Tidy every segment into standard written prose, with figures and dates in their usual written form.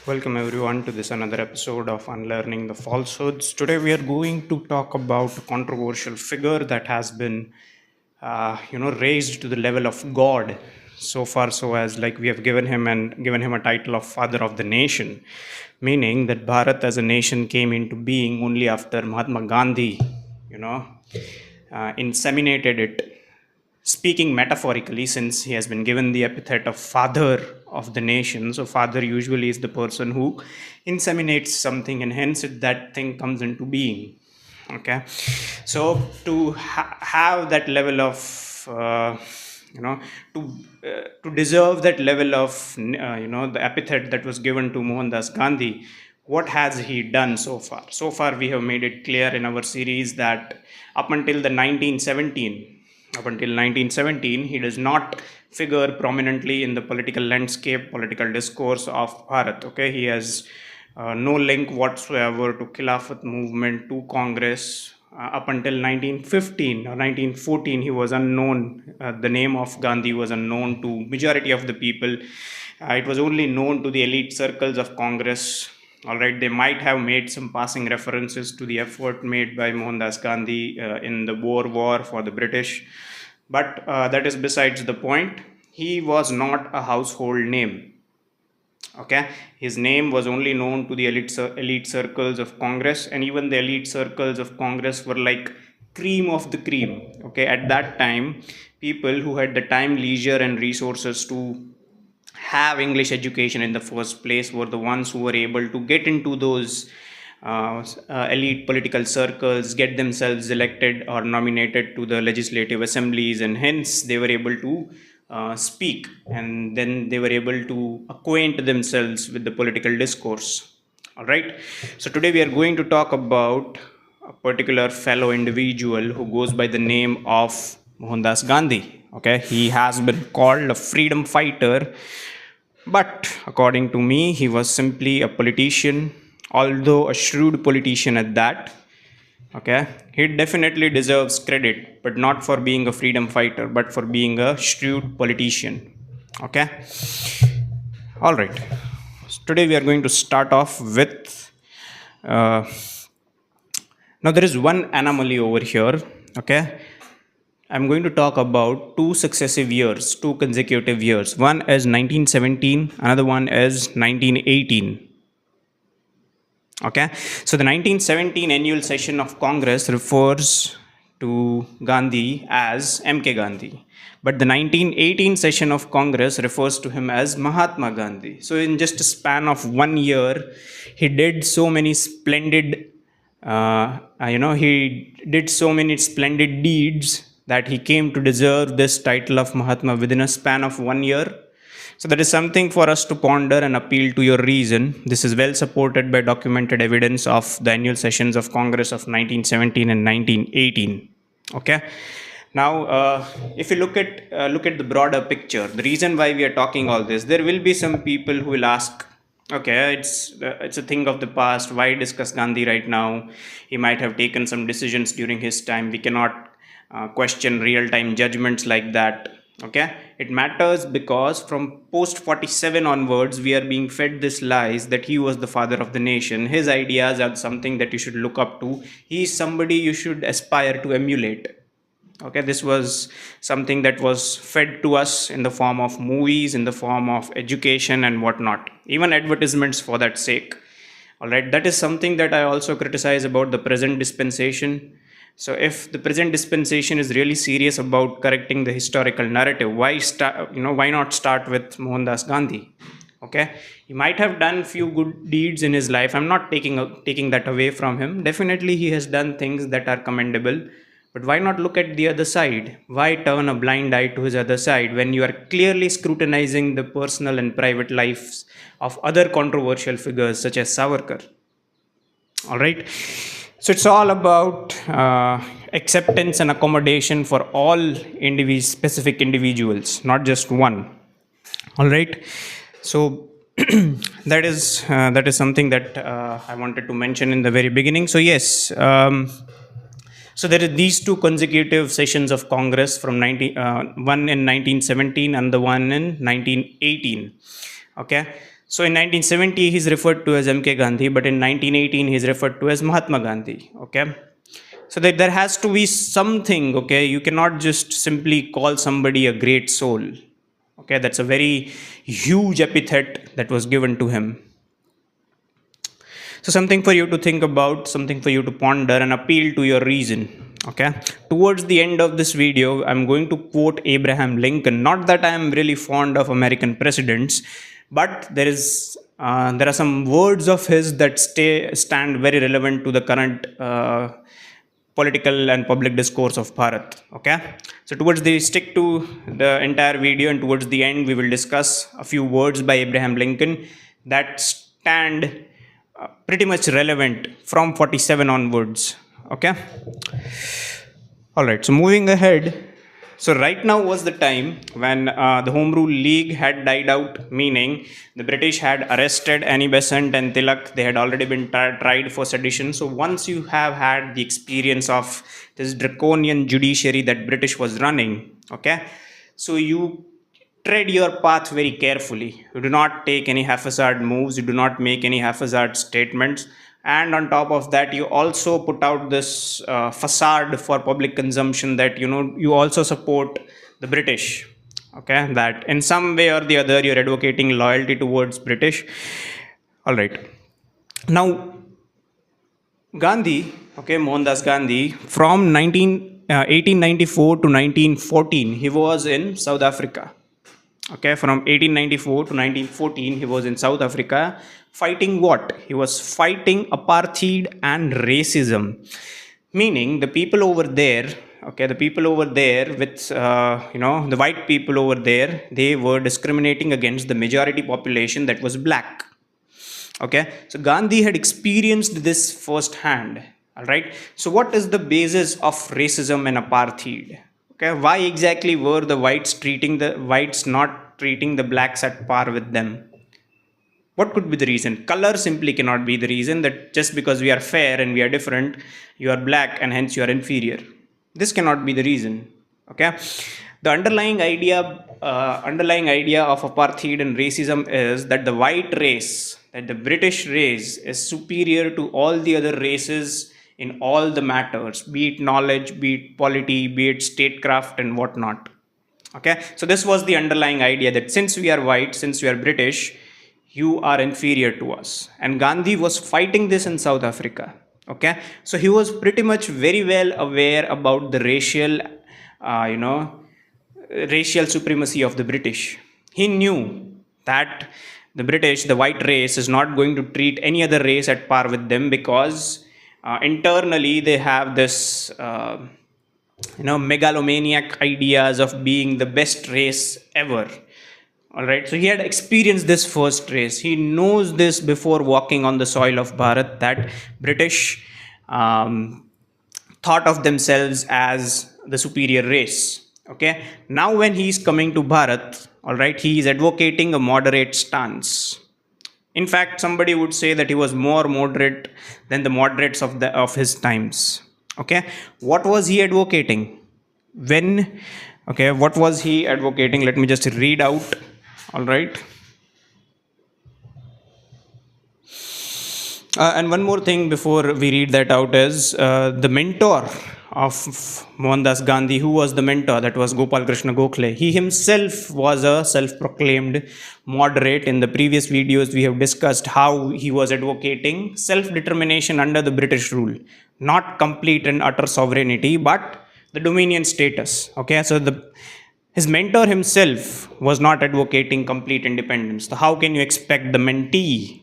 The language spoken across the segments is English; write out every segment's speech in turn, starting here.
Welcome everyone to this another episode of Unlearning the Falsehoods. Today we are going to talk about a controversial figure that has been, raised to the level of God. So far, so as like we have given him a title of Father of the Nation, meaning that Bharat as a nation came into being only after Mahatma Gandhi, you know, inseminated it, speaking metaphorically, since he has been given the epithet of father of the nation. So father usually is the person who inseminates something, and hence that thing comes into being. Okay, so to have that level of you know to to deserve that level of the epithet that was given to Mohandas Gandhi, what has he done so far? So far we have made it clear in our series that up until the 1917 up until 1917 he does not figure prominently in the political landscape, political discourse of Bharat. Okay, he has no link whatsoever to Khilafat movement, to Congress. Up until 1915 or 1914, he was unknown. The name of Gandhi was unknown to majority of the people. It was only known to the elite circles of Congress. All right, they might have made some passing references to the effort made by Mohandas Gandhi in the Boer War for the British, but that is besides the point. He was not a household name. Okay, his name was only known to the elite circles of Congress, and even the elite circles of Congress were like cream of the cream. Okay, at that time, people who had the time, leisure, and resources to have English education in the first place were the ones who were able to get into those elite political circles, get themselves elected or nominated to the legislative assemblies, and hence they were able to speak, and then they were able to acquaint themselves with the political discourse. All right, so today we are going to talk about a particular fellow individual who goes by the name of Mohandas Gandhi. Okay, he has been called a freedom fighter, but according to me, he was simply a politician, although a shrewd politician at that. Okay, he definitely deserves credit, but not for being a freedom fighter, but for being a shrewd politician. Okay, all right. Today we are going to start off with. Uh, Now there is one anomaly over here. Okay, I'm going to talk about two successive years, two consecutive years. One is 1917, another one is 1918. Okay, so the 1917 annual session of Congress refers to Gandhi as MK Gandhi, but the 1918 session of Congress refers to him as Mahatma Gandhi. So, in just a span of 1 year, he did so many splendid, he did so many splendid deeds that he came to deserve this title of Mahatma within a span of 1 year. So that is something for us to ponder and appeal to your reason. This is well supported by documented evidence of the annual sessions of Congress of 1917 and 1918. Okay. Now, if you look at the broader picture, the reason why we are talking all this, there will be some people who will ask, okay, it's a thing of the past. Why discuss Gandhi right now? He might have taken some decisions during his time. We cannot question real time judgments like that. Okay, it matters because from post 47 onwards we are being fed this lies that he was the father of the nation. His ideas are something that you should look up to. He is somebody you should aspire to emulate. Okay, this was something that was fed to us in the form of movies, in the form of education and whatnot, even advertisements for that sake. All right, that is something that I also criticize about the present dispensation. So if the present dispensation is really serious about correcting the historical narrative, why not start with Mohandas Gandhi? Okay, he might have done few good deeds in his life. I'm not taking that away from him. Definitely he has done things that are commendable, but why not look at the other side? Why turn a blind eye to his other side when you are clearly scrutinizing the personal and private lives of other controversial figures such as Savarkar? All right, so it's all about acceptance and accommodation for all specific individuals, not just one. All right, so that is something that I wanted to mention in the very beginning. So yes, so there are these two consecutive sessions of Congress from one in 1917 and the one in 1918. Okay, So in 1970 he's referred to as MK Gandhi, but in 1918 he's referred to as Mahatma Gandhi. Okay, so that there has to be something. Okay, you cannot just simply call somebody a great soul. Okay, that's a very huge epithet that was given to him. So something for you to think about, something for you to ponder and appeal to your reason. Okay, towards the end of this video I'm going to quote Abraham Lincoln. Not that I am really fond of American presidents, but there are some words of his that stand very relevant to the current political and public discourse of Bharat. Okay, so towards the stick to the entire video, and towards the end we will discuss a few words by Abraham Lincoln that stand pretty much relevant from 47 onwards. Okay, all right, so moving ahead. So right now was the time when the Home Rule League had died out, meaning the British had arrested Annie Besant and Tilak. They had already been tried for sedition. So once you have had the experience of this draconian judiciary that British was running, okay, so you tread your path very carefully. You do not take any haphazard moves, you do not make any haphazard statements, and on top of that you also put out this facade for public consumption that you also support the British. Okay, that in some way or the other you're advocating loyalty towards British. All right, now Gandhi, okay, Mohandas Gandhi, from 1894 to 1914 he was in South Africa. Okay, from 1894 to 1914 he was in South Africa fighting what? He was fighting apartheid and racism, meaning the people over there, okay, the people over there with the white people over there, they were discriminating against the majority population that was black. Okay, so Gandhi had experienced this firsthand. All right, so what is the basis of racism and apartheid? Okay, why exactly were the whites not treating the blacks at par with them? What could be the reason? Color simply cannot be the reason, that just because we are fair and we are different, you are black and hence you are inferior. This cannot be the reason. Okay, the underlying idea of apartheid and racism is that the white race, that the British race, is superior to all the other races in all the matters, be it knowledge, be it polity, be it statecraft and whatnot. Okay, so this was the underlying idea, that since we are white, since we are British, you are inferior to us. And Gandhi was fighting this in South Africa. Okay, so he was pretty much very well aware about the racial supremacy of the British. He knew that the British, the white race, is not going to treat any other race at par with them, because internally they have this megalomaniac ideas of being the best race ever. All right, so he had experienced this first race. He knows this before walking on the soil of Bharat, that British thought of themselves as the superior race. Okay, now when he is coming to Bharat, all right, he is advocating a moderate stance. In fact, somebody would say that he was more moderate than the moderates of his times. Okay, what was he advocating? What was he advocating? Let me just read out. All right, and one more thing before we read that out is the mentor of Mohandas Gandhi. Who was the mentor? That was Gopal Krishna Gokhale. He himself was a self-proclaimed moderate. In the previous videos we have discussed how he was advocating self-determination under the British rule, not complete and utter sovereignty, but the dominion status. Okay, so his mentor himself was not advocating complete independence. So how can you expect the mentee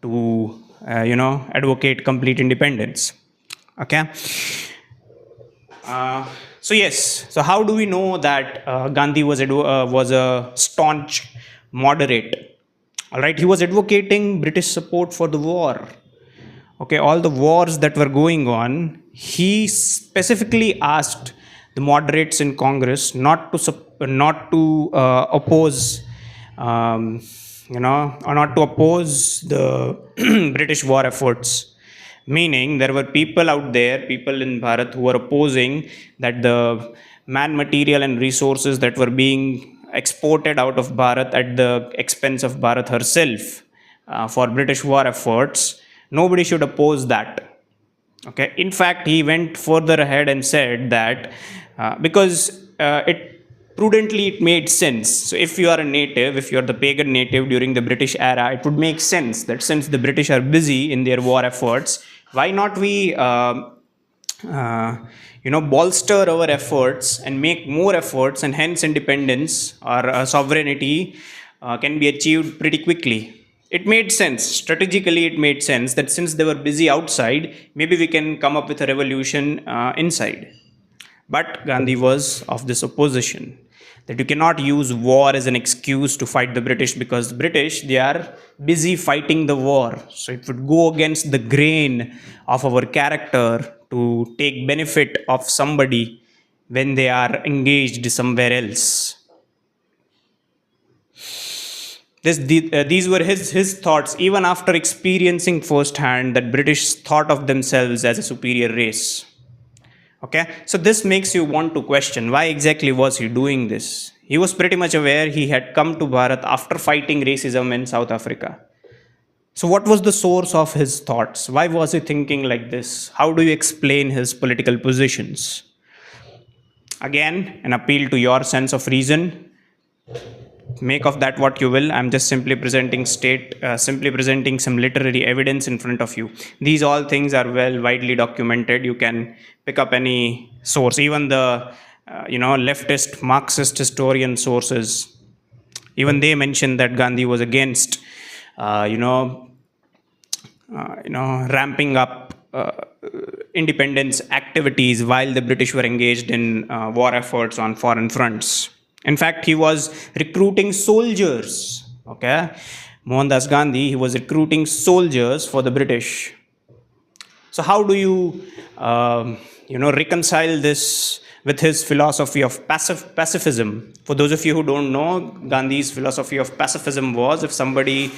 to advocate complete independence? Okay, so yes, so how do we know that Gandhi was a staunch moderate? All right, he was advocating British support for the war. Okay, all the wars that were going on, he specifically asked the moderates in Congress not to oppose or not to oppose the British war efforts. Meaning there were people out there, people in Bharat, who were opposing that the man, material and resources that were being exported out of Bharat at the expense of Bharat herself for British war efforts, nobody should oppose that. Okay. In fact, he went further ahead and said that because it made sense. So, if you are a native, if you are the pagan native during the British era, it would make sense that since the British are busy in their war efforts, why not we uh, bolster our efforts and make more efforts, and hence independence or sovereignty can be achieved pretty quickly. It made sense strategically. It made sense that since they were busy outside, maybe we can come up with a revolution inside. But Gandhi was of this opposition, that you cannot use war as an excuse to fight the British, because the British, they are busy fighting the war. So it would go against the grain of our character to take benefit of somebody when they are engaged somewhere else. These were his thoughts even after experiencing firsthand that British thought of themselves as a superior race. Okay, so this makes you want to question why exactly was he doing this. He was pretty much aware he had come to Bharat after fighting racism in South Africa. So, what was the source of his thoughts? Why was he thinking like this? How do you explain his political positions? Again, an appeal to your sense of reason. Make of that what you will. I'm just simply presenting some literary evidence in front of you. These all things are well widely documented. You can pick up any source, even the leftist Marxist historian sources. Even they mention that Gandhi was against uh, you know ramping up independence activities while the British were engaged in war efforts on foreign fronts. In fact, he was recruiting soldiers. Okay, Mohandas Gandhi, he was recruiting soldiers for the British. So how do you reconcile this with his philosophy of pacifism? For those of you who don't know, Gandhi's philosophy of pacifism was, if somebody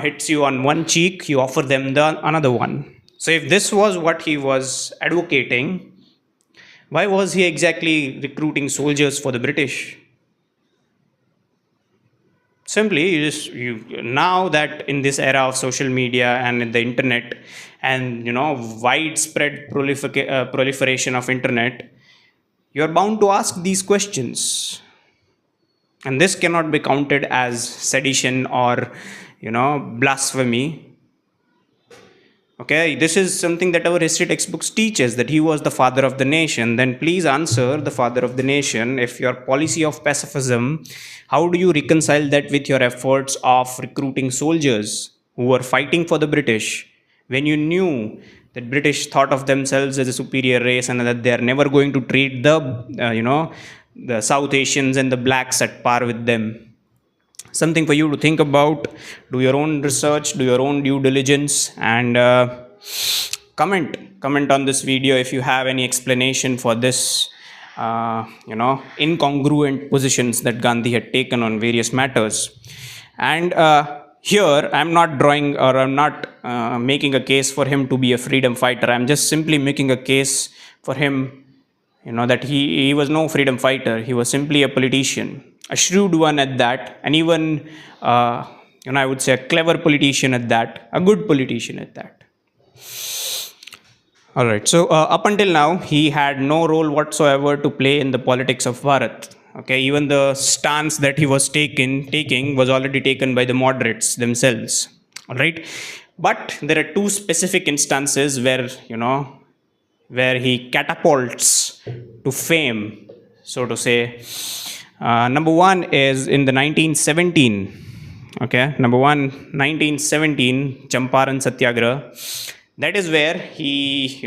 hits you on one cheek, you offer them the another one. So if this was what he was advocating, why was he exactly recruiting soldiers for the British? Simply, now that in this era of social media and in the internet, and widespread proliferation of internet, you are bound to ask these questions, and this cannot be counted as sedition or blasphemy. Okay, this is something that our history textbooks teaches, that he was the father of the nation. Then please answer, the father of the nation, if your policy of pacifism, how do you reconcile that with your efforts of recruiting soldiers who were fighting for the British, when you knew that British thought of themselves as a superior race and that they are never going to treat the South Asians and the blacks at par with them? Something for you to think about. Do your own research, do your own due diligence, and comment on this video if you have any explanation for this incongruent positions that Gandhi had taken on various matters. And here I'm not drawing, or I'm not making a case for him to be a freedom fighter. I'm just simply making a case for him, that he was no freedom fighter. He was simply a politician, a shrewd one at that, and even I would say a clever politician at that, a good politician at that. All right. So up until now, he had no role whatsoever to play in the politics of Bharat. Okay, even the stance that he was taking was already taken by the moderates themselves. All right, but there are two specific instances where he catapults to fame, so to say. Number one is in the 1917. Okay, number one, 1917 Champaran Satyagraha. That is where he,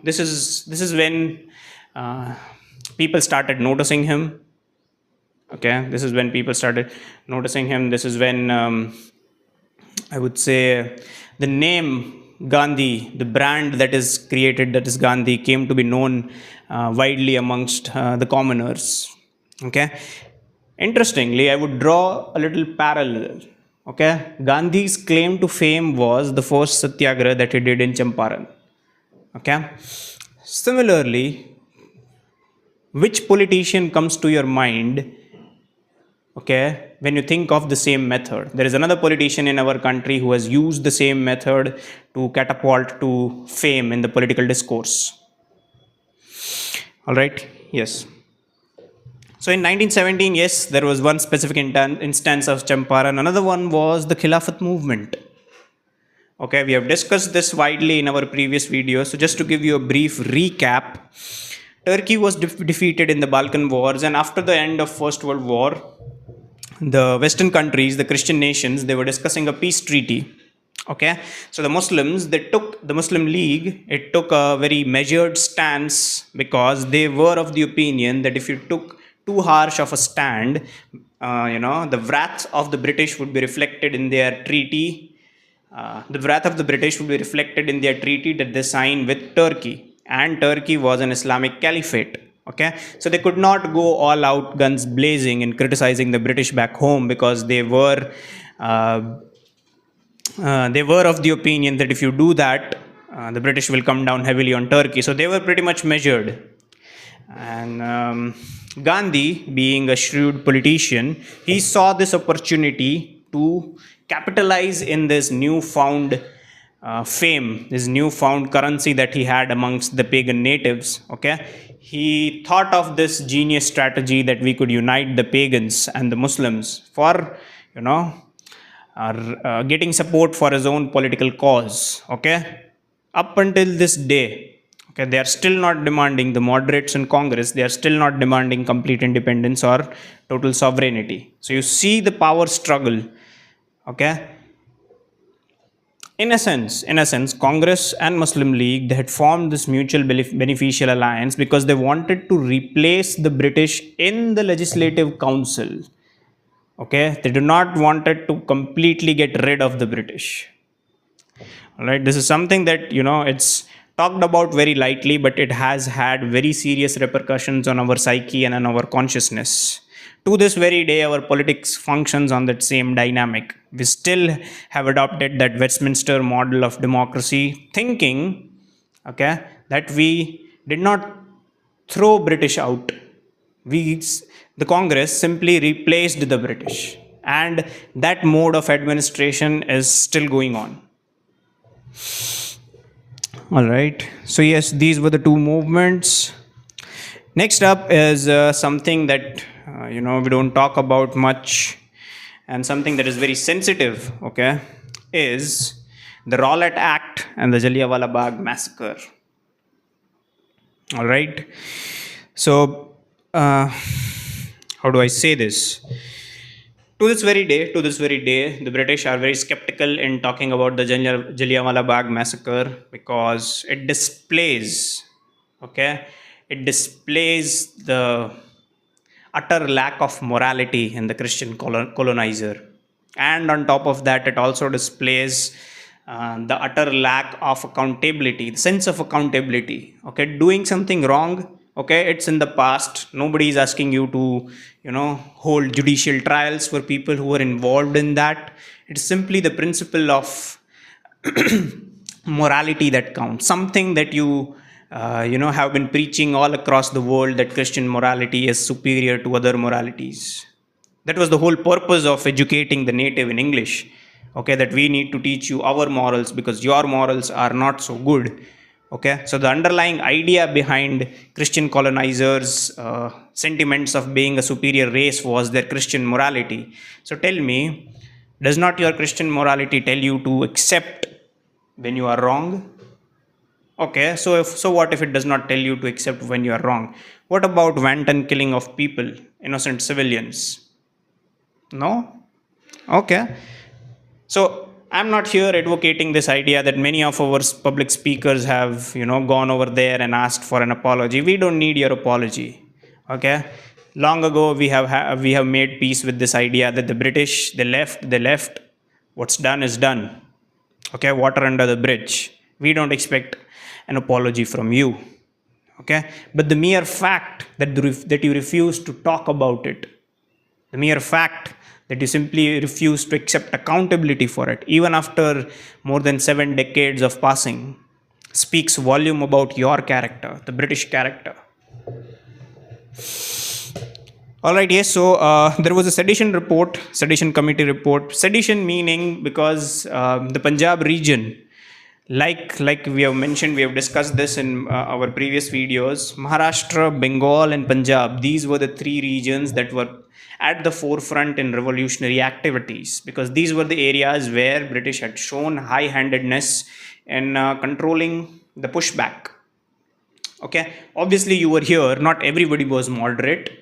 this is when people started noticing him. Okay, this is when people started noticing him. This is when I would say the name Gandhi, the brand that is created, that is Gandhi, came to be known widely amongst the commoners. Okay, interestingly, I would draw a little parallel. Okay, Gandhi's claim to fame was the first satyagraha that he did in Champaran. Okay, similarly, which politician comes to your mind Okay, when you think of the same method, there is another politician in our country who has used the same method to catapult to fame in the political discourse. All right, yes. So in 1917, yes, there was one specific instance of Champaran. Another one was the Khilafat movement. Okay, we have discussed this widely in our previous video. So just to give you a brief recap, Turkey was defeated in the Balkan Wars, and after the end of First World War, the Western countries, the Christian nations, they were discussing a peace treaty. Okay, so the Muslim League, it took a very measured stance because they were of the opinion that if you took too harsh of a stand, the wrath of the British would be reflected in their treaty. The wrath of the British would be reflected in their treaty that they signed with Turkey, and Turkey was an Islamic caliphate. Okay, so they could not go all out guns blazing in criticizing the British back home because uh, they were of the opinion that if you do that, the British will come down heavily on Turkey. So they were pretty much measured. And Gandhi, being a shrewd politician, he saw this opportunity to capitalize in this newfound fame, this newfound currency that he had amongst the pagan natives. Okay, he thought of this genius strategy that we could unite the pagans and the Muslims for, you know, getting support for his own political cause. Okay, up until this day, okay, they are still not demanding, the moderates in Congress, they are still not demanding complete independence or total sovereignty. So you see the power struggle. Okay, in a sense, Congress and Muslim League, they had formed this mutual beneficial alliance because they wanted to replace the British in the legislative council. Okay, they do not wanted to completely get rid of the British. All right, this is something that, it's talked about very lightly, but it has had very serious repercussions on our psyche and on our consciousness. To this very day, our politics functions on that same dynamic. We still have adopted that Westminster model of democracy, thinking, okay, that we did not throw British out. We, the Congress, simply replaced the British, and that mode of administration is still going on. All right. So yes, these were the two movements. Next up is something that we don't talk about much, and something that is very sensitive. Okay, is the Rowlatt Act and the Jallianwala Bagh massacre. All right. So how do I say this? To this very day, the British are very skeptical in talking about the Jallianwala Bagh massacre because it displays the utter lack of morality in the Christian colonizer, and on top of that, it also displays the utter lack of accountability, the sense of accountability. Okay, doing something wrong, okay, it's in the past. Nobody is asking you to hold judicial trials for people who are involved in that. It's simply the principle of morality that counts, something that you have been preaching all across the world, that Christian morality is superior to other moralities. That was the whole purpose of educating the native in English. Okay, that we need to teach you our morals because your morals are not so good. Okay, so the underlying idea behind Christian colonizers' sentiments of being a superior race was their Christian morality. So tell me, does not your Christian morality tell you to accept when you are wrong? Okay, so what if it does not tell you to accept when you are wrong? What about wanton killing of people, innocent civilians? No? Okay. So I'm not here advocating this idea that many of our public speakers have, gone over there and asked for an apology. We don't need your apology. Okay. Long ago, we have made peace with this idea that the British, they left. What's done is done. Okay. Water under the bridge. We don't expect an apology from you. Okay. But the mere fact that you refuse to talk about it, the mere fact that you simply refuse to accept accountability for it, even after more than 7 decades of passing, speaks volume about your character, the British character. All right, yes. So there was a sedition report, sedition committee report. Sedition meaning because the Punjab region, like we have mentioned, we have discussed this in our previous videos. Maharashtra, Bengal, and Punjab. These were the three regions that were at the forefront in revolutionary activities because these were the areas where British had shown high-handedness in controlling the pushback. Okay, obviously you were here. Not everybody was moderate.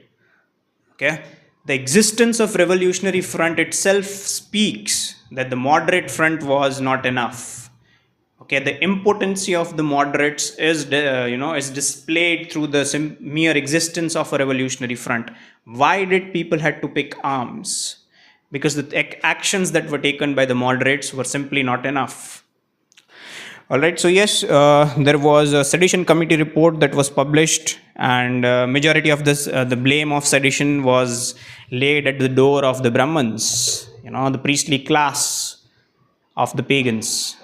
Okay, the existence of revolutionary front itself speaks that the moderate front was not enough. Okay, the impotency of the moderates is is displayed through the mere existence of a revolutionary front. Why did people had to pick arms? Because the actions that were taken by the moderates were simply not enough. All right. So yes, there was a sedition committee report that was published, and majority of this, the blame of sedition was laid at the door of the Brahmins. The priestly class of the pagans,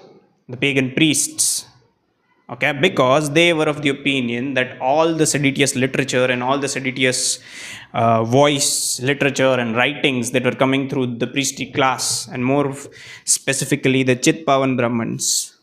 the pagan priests. Okay, because they were of the opinion that all the seditious literature and all the seditious voice literature and writings that were coming through the priestly class, and more specifically the Chitpavan Brahmins.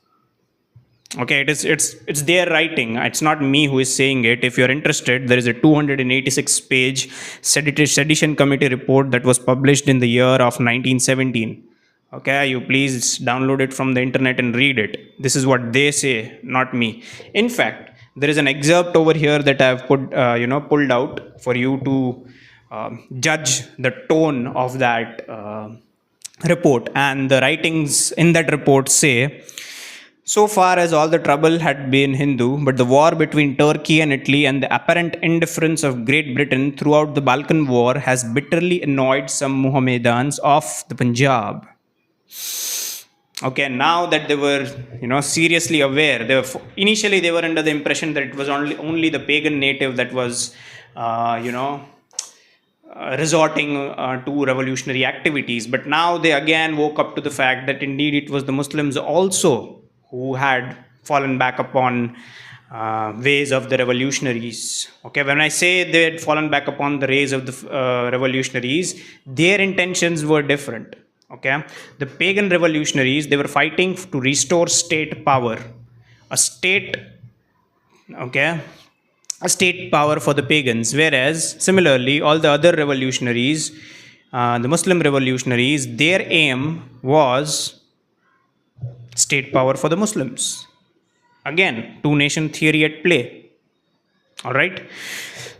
Okay, it's their writing. It's not me who is saying it. If you're interested, there is a 286 page sedition committee report that was published in the year of 1917. Okay, you please download it from the internet and read it. This is what they say, not me. In fact, there is an excerpt over here that I've pulled out for you to judge the tone of that report. And the writings in that report say, so far as all the trouble had been Hindu, but the war between Turkey and Italy and the apparent indifference of Great Britain throughout the Balkan War has bitterly annoyed some Mohammedans of the Punjab. Okay, now that they were, seriously aware, initially they were under the impression that it was only the pagan native that was, resorting to revolutionary activities. But now they again woke up to the fact that indeed it was the Muslims also who had fallen back upon ways of the revolutionaries. Okay, when I say they had fallen back upon the ways of the revolutionaries, their intentions were different. Okay, the pagan revolutionaries, they were fighting to restore state power, a state power for the pagans, whereas similarly all the other revolutionaries, the Muslim revolutionaries, their aim was state power for the Muslims. Again, two nation theory at play. All right.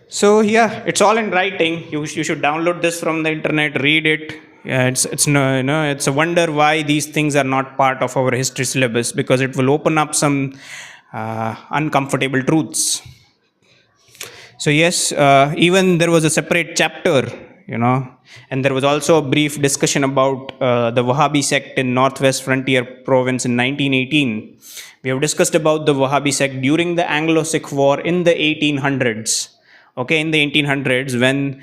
So yeah, it's all in writing. You should download this from the internet, read it. Yeah, it's a wonder why these things are not part of our history syllabus, because it will open up some uncomfortable truths. So yes, even there was a separate chapter, and there was also a brief discussion about the Wahhabi sect in Northwest Frontier Province in 1918. We have discussed about the Wahhabi sect during the Anglo-Sikh War in the 1800s. Okay, in the 1800s, when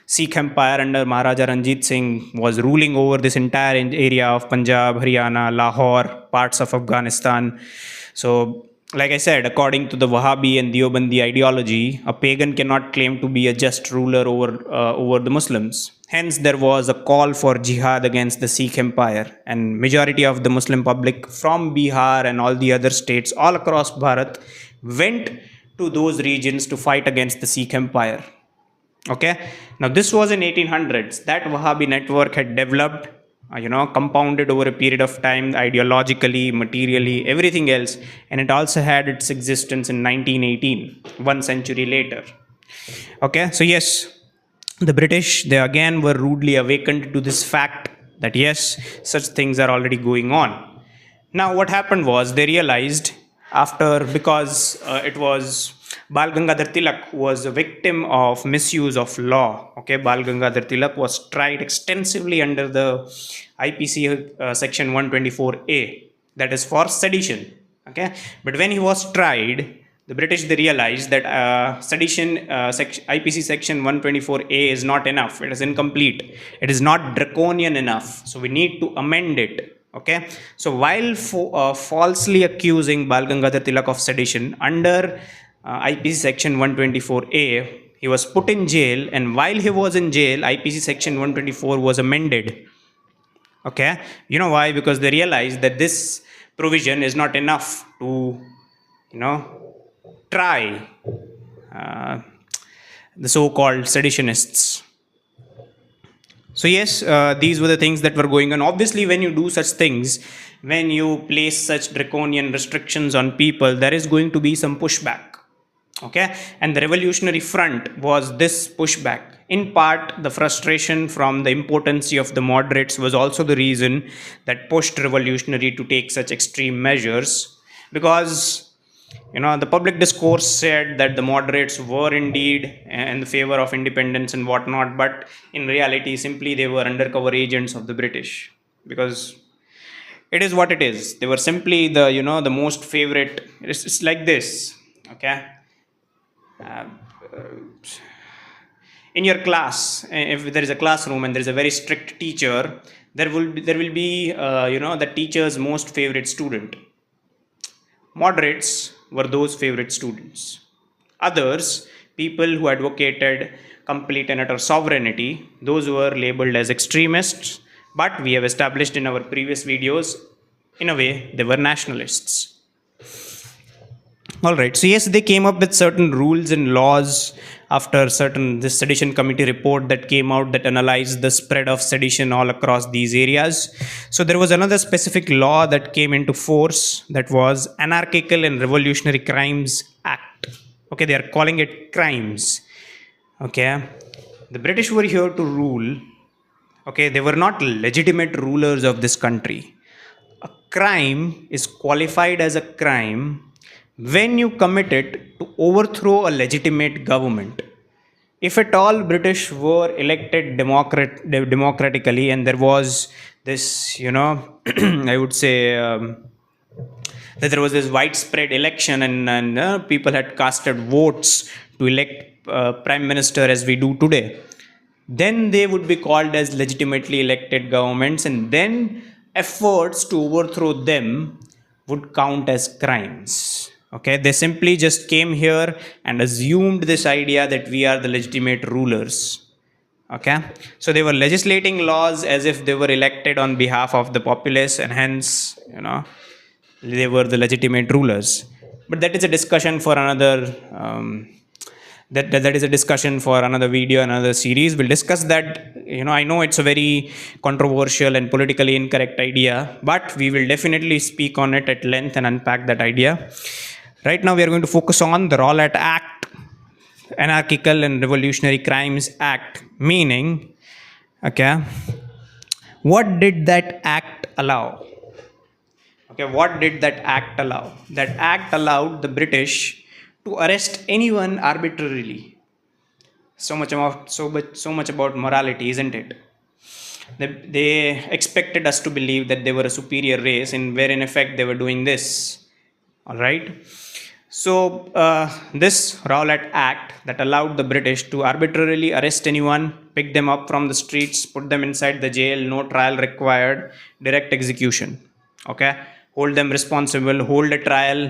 Sikh Empire under Maharaja Ranjit Singh was ruling over this entire area of Punjab, Haryana, Lahore, parts of Afghanistan. So, like I said, according to the Wahhabi and Deobandi ideology, a pagan cannot claim to be a just ruler over the Muslims. Hence, there was a call for jihad against the Sikh Empire, and majority of the Muslim public from Bihar and all the other states all across Bharat went to those regions to fight against the Sikh Empire. Okay, now this was in 1800s. That Wahhabi network had developed, compounded over a period of time, ideologically, materially, everything else, and it also had its existence in 1918, 1 century later. Okay, so yes, the British, they again were rudely awakened to this fact that yes, such things are already going on. Now what happened was, they realized because it was Bal Gangadhar Tilak who was a victim of misuse of law. Okay, Bal Gangadhar Tilak was tried extensively under the IPC section 124A, that is for sedition. Okay, but when he was tried, the British, they realized that sedition IPC section 124A is not enough. It is incomplete. It is not draconian enough. So we need to amend it. Okay, so while falsely accusing Bal Gangadhar Tilak of sedition under IPC section 124A, He was put in jail, and while he was in jail, IPC section 124 was amended. Okay, you know why? Because they realized that this provision is not enough to, you know, try uh, the so-called seditionists. So yes, these were the things that were going on. Obviously, when you do such things, when you place such draconian restrictions on people, there is going to be some pushback. Okay, and the revolutionary front was this pushback. In part, the frustration from the impotency of the moderates was also the reason that pushed revolutionary to take such extreme measures, because the public discourse said that the moderates were indeed in the favor of independence and whatnot, but in reality simply they were undercover agents of the British, because it is what it is. They were simply the most favorite. It's like this. Okay, uh, in your class, if there is a classroom and there is a very strict teacher, there will be the teacher's most favorite student. Moderates were those favorite students. Others, people who advocated complete and utter sovereignty, those were labeled as extremists, but we have established in our previous videos, in a way, they were nationalists. All right. So yes, they came up with certain rules and laws after this sedition committee report that came out that analyzed the spread of sedition all across these areas. So there was another specific law that came into force, that was Anarchical and Revolutionary Crimes Act. Okay, they are calling it crimes. Okay, the British were here to rule. Okay, they were not legitimate rulers of this country. A crime is qualified as a crime when you commit it to overthrow a legitimate government. If at all British were elected democratically, and there was this, I would say that there was this widespread election, and people had casted votes to elect prime minister as we do today, then they would be called as legitimately elected governments, and then efforts to overthrow them would count as crimes. Okay, they simply just came here and assumed this idea that we are the legitimate rulers. Okay, so they were legislating laws as if they were elected on behalf of the populace, and hence, they were the legitimate rulers. But that is a discussion for another. That is a discussion for another video, another series. We'll discuss that. I know it's a very controversial and politically incorrect idea, but we will definitely speak on it at length and unpack that idea. Right now, we are going to focus on the Rowlatt Act, Anarchical and Revolutionary Crimes Act, meaning, okay, what did that act allow? Okay, what did that act allow? That act allowed the British to arrest anyone arbitrarily. So much about morality, isn't it? They expected us to believe that they were a superior race, and where in effect they were doing this. All right. So this Rowlatt Act that allowed the British to arbitrarily arrest anyone, pick them up from the streets, put them inside the jail, no trial required, direct execution. Okay, hold them responsible, hold a trial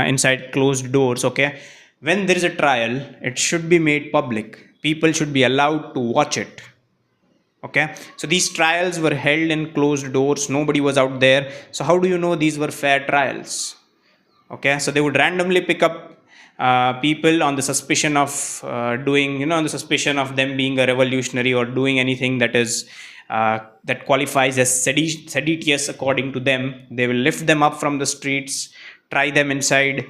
inside closed doors. Okay, when there is a trial, it should be made public. People should be allowed to watch it. Okay, so these trials were held in closed doors. Nobody was out there. So how do you know these were fair trials? Okay, so they would randomly pick up people on the suspicion of on the suspicion of them being a revolutionary or doing anything that is that qualifies as seditious according to them. They will lift them up from the streets, try them inside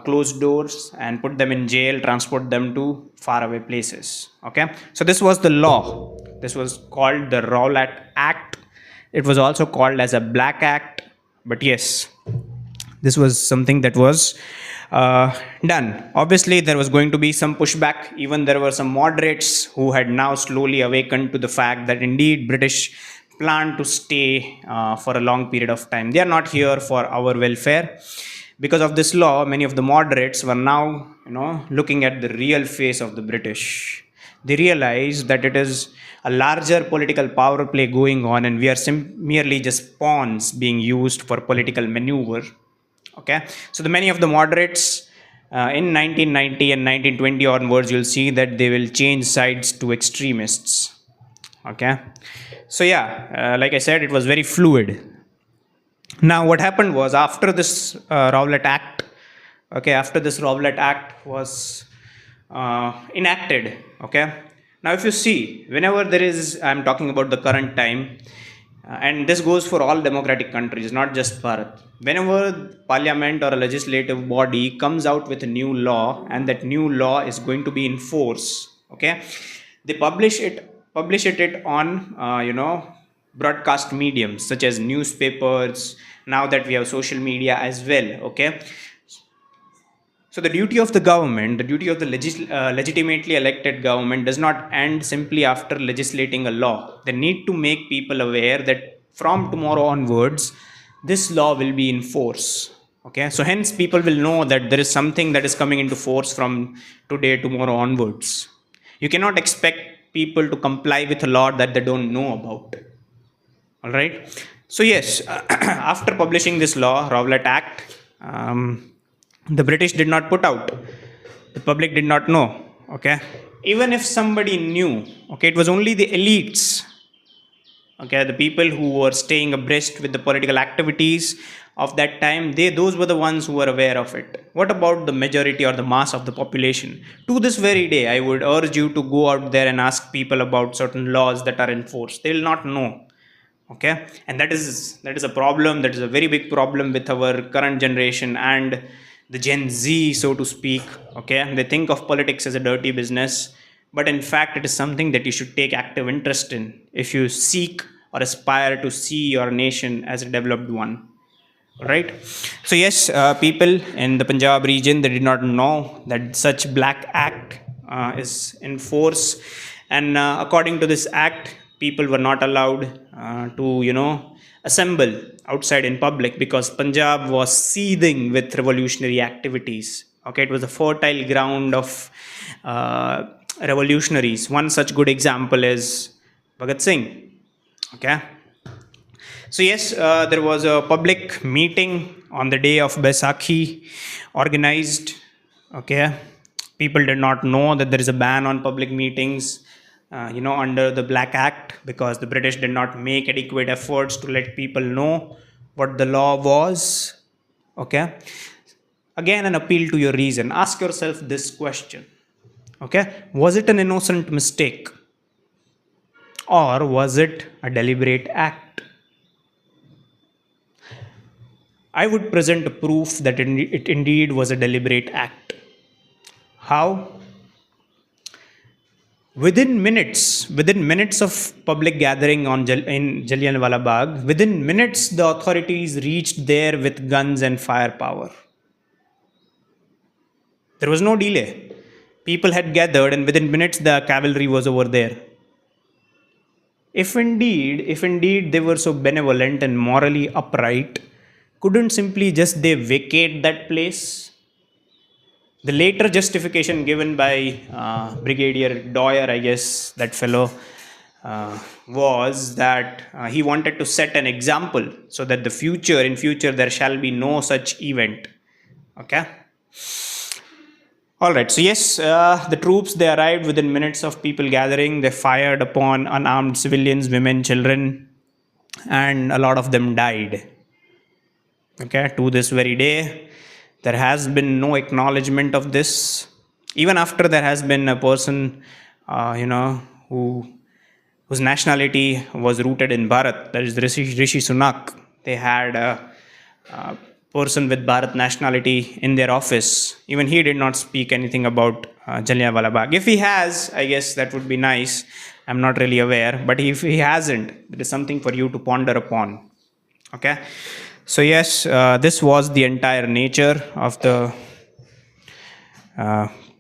closed doors, and put them in jail, transport them to faraway places. Okay, so this was the law. This was called the Rowlatt Act. It was also called as a Black Act, but yes, this was something that was done. Obviously, there was going to be some pushback. Even there were some moderates who had now slowly awakened to the fact that indeed British plan to stay for a long period of time. They are not here for our welfare. Because of this law, many of the moderates were now, looking at the real face of the British. They realized that it is a larger political power play going on, and we are merely just pawns being used for political maneuver. Okay, so many of the moderates In 1990 and 1920 onwards, you'll see that they will change sides to extremists. Okay, so yeah, like I said, it was very fluid. Now, what happened was after this Rowlatt Act, okay, after this Rowlatt Act was enacted, okay. Now, if you see, whenever there is, I'm talking about the current time, and this goes for all democratic countries, not just Bharat. Whenever parliament or a legislative body comes out with a new law, and that new law is going to be in force, okay, they publish it on broadcast mediums such as newspapers. Now that we have social media as well, okay. So the duty of the government, the duty of the legitimately elected government does not end simply after legislating a law. They need to make people aware that from tomorrow onwards, this law will be in force. Okay, so hence people will know that there is something that is coming into force from today, tomorrow onwards. You cannot expect people to comply with a law that they don't know about. All right. So yes, after publishing this law, Rowlatt Act, the British did not put out. The public did not know. Okay. Even if somebody knew, okay, it was only the elites, okay, the people who were staying abreast with the political activities of that time. Those were the ones who were aware of it. What about the majority or the mass of the population? To this very day, I would urge you to go out there and ask people about certain laws that are in force. They will not know. Okay, and that is a problem. That is a very big problem with our current generation and the Gen Z, so to speak. Okay, they think of politics as a dirty business, but in fact it is something that you should take active interest in if you seek or aspire to see your nation as a developed one. Right. So yes, people in the Punjab region, they did not know that such black act is in force, and according to this act, people were not allowed to assemble outside in public because Punjab was seething with revolutionary activities. Okay, it was a fertile ground of revolutionaries. One such good example is Bhagat Singh. Okay. So yes, there was a public meeting on the day of Baisakhi organized. Okay, people did not know that there is a ban on public meetings, under the Black Act, because the British did not make adequate efforts to let people know what the law was. Okay, again, an appeal to your reason. Ask yourself this question. Okay, was it an innocent mistake, or was it a deliberate act? I would present a proof that it indeed was a deliberate act. How? Within minutes of public gathering in Jallianwala Bagh, within minutes the authorities reached there with guns and firepower. There was no delay. People had gathered, and within minutes the cavalry was over there. If indeed they were so benevolent and morally upright, couldn't simply just they vacate that place? The later justification given by Brigadier Dwyer, I guess that fellow, was that he wanted to set an example so that in future there shall be no such event. Okay. All right. So yes, the troops, they arrived within minutes of people gathering. They fired upon unarmed civilians, women, children, and a lot of them died. Okay, to this very day, there has been no acknowledgement of this. Even after there has been a person, whose nationality was rooted in Bharat, that is Rishi Sunak. They had a person with Bharat nationality in their office. Even he did not speak anything about Jallianwala Bagh. If he has, I guess that would be nice. I'm not really aware. But if he hasn't, it is something for you to ponder upon. Okay. So yes, this was the entire nature of the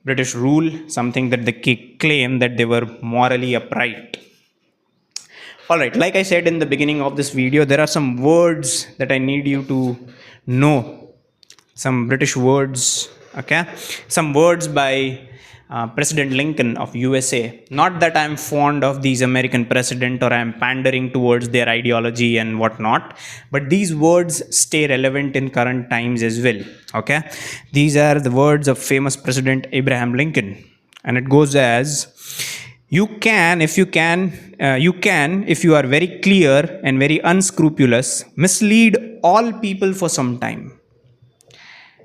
British rule, something that they claim that they were morally upright. Alright, like I said in the beginning of this video, there are some words that I need you to know. Some British words, okay? Some words by President Lincoln of USA. Not that I'm fond of these American president or I'm pandering towards their ideology and whatnot, but these words stay relevant in current times as well. Okay, these are the words of famous President Abraham Lincoln, and it goes as, you can, if you are very clear and very unscrupulous, mislead all people for some time,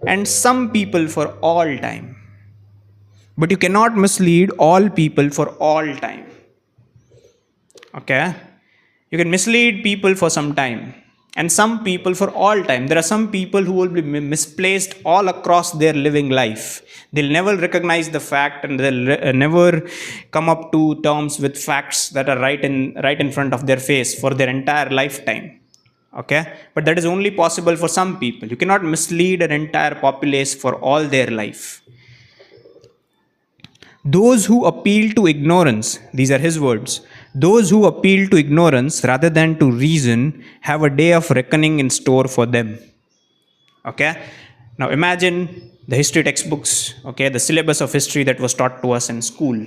and some people for all time. But you cannot mislead all people for all time. Okay? You can mislead people for some time and some people for all time. There are some people who will be misplaced all across their living life. They'll never recognize the fact, and they'll never come up to terms with facts that are right in front of their face for their entire lifetime. Okay? But that is only possible for some people. You cannot mislead an entire populace for all their life. Those who appeal to ignorance, these are his words, those who appeal to ignorance rather than to reason have a day of reckoning in store for them. Okay? Now imagine the history textbooks, okay, the syllabus of history that was taught to us in school.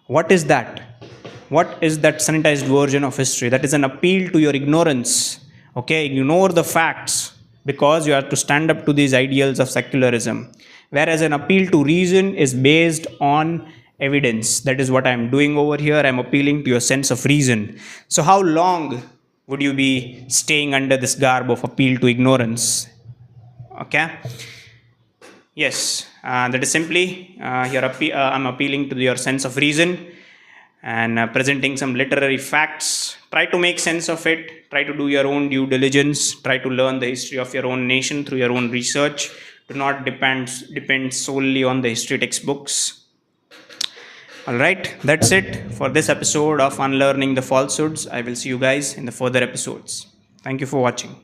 What is that? What is that sanitized version of history? That is an appeal to your ignorance. Okay? Ignore the facts because you have to stand up to these ideals of secularism. Whereas an appeal to reason is based on evidence. That is what I am doing over here. I am appealing to your sense of reason. So how long would you be staying under this garb of appeal to ignorance? Okay? Yes, that is simply I'm appealing to your sense of reason and presenting some literary facts. Try to make sense of it. Try to do your own due diligence. Try to learn the history of your own nation through your own research. Do not depend solely on the history textbooks. All right, that's it for this episode of Unlearning the Falsehoods. I will see you guys in the further episodes. Thank you for watching.